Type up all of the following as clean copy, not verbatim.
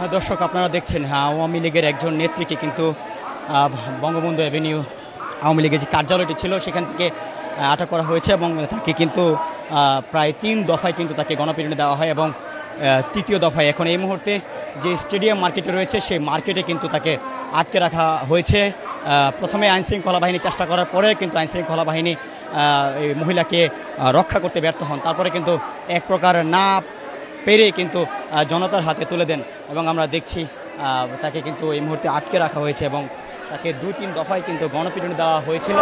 দর্শক আপনারা দেখছেন আওয়ামী লীগের একজন নেত্রীকে কিন্তু বঙ্গবন্ধু অ্যাভিনিউ আওয়ামী লীগের যে কার্যালয়টি ছিল সেখান থেকে আটক করা হয়েছে এবং তাকে কিন্তু প্রায় 3 দফায় কিন্তু তাকে গণপিটুনি দেওয়া হয় এবং তৃতীয় দফায় এখন এই মুহূর্তে যে স্টেডিয়াম মার্কেটে রয়েছে সেই মার্কেটে কিন্তু তাকে আটকে রাখা হয়েছে। প্রথমে আইনশৃঙ্খলা বাহিনী চেষ্টা করার পরে কিন্তু আইনশৃঙ্খলা বাহিনী এই মহিলাকে রক্ষা করতে ব্যর্থ হন, তারপরে কিন্তু এক প্রকার না পেরে কিন্তু জনতার হাতে তুলে দেন এবং আমরা দেখছি তাকে কিন্তু এই মুহূর্তে আটকে রাখা হয়েছে এবং তাকে 2-3 দফায় কিন্তু গণপিটুনি দেওয়া হয়েছিল।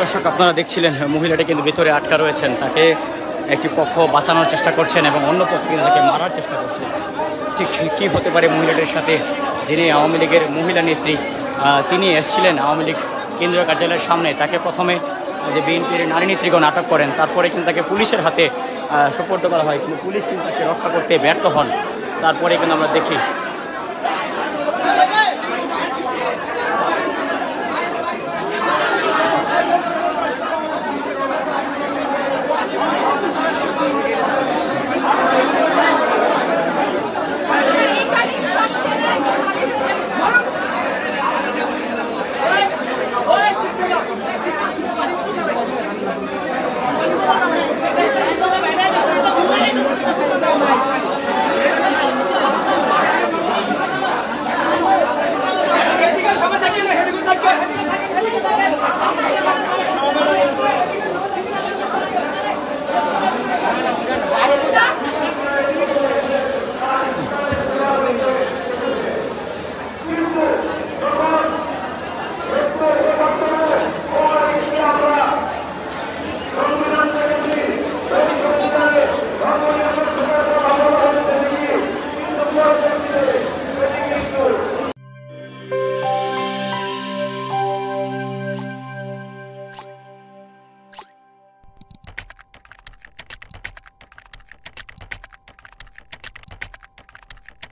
দর্শক আপনারা দেখছিলেন মহিলাটি কিন্তু ভিতরে আটকা রয়েছেন, তাকে একটি পক্ষ বাঁচানোর চেষ্টা করছেন এবং অন্য পক্ষ কিন্তু তাকে মারার চেষ্টা করছেন। ঠিক কী হতে পারে মহিলাটির সাথে? যিনি আওয়ামী লীগের মহিলা নেত্রী তিনি এসেছিলেন আওয়ামী লীগ কেন্দ্রীয় কার্যালয়ের সামনে, তাকে প্রথমে যে বিএনপির নারী নেত্রীগণ আটক করেন, তারপরে কিন্তু তাকে পুলিশের হাতে সোপর্দ করা হয়, কিন্তু পুলিশ কিন্তু তাকে রক্ষা করতে ব্যর্থ হন। তারপরে কিন্তু আমরা দেখি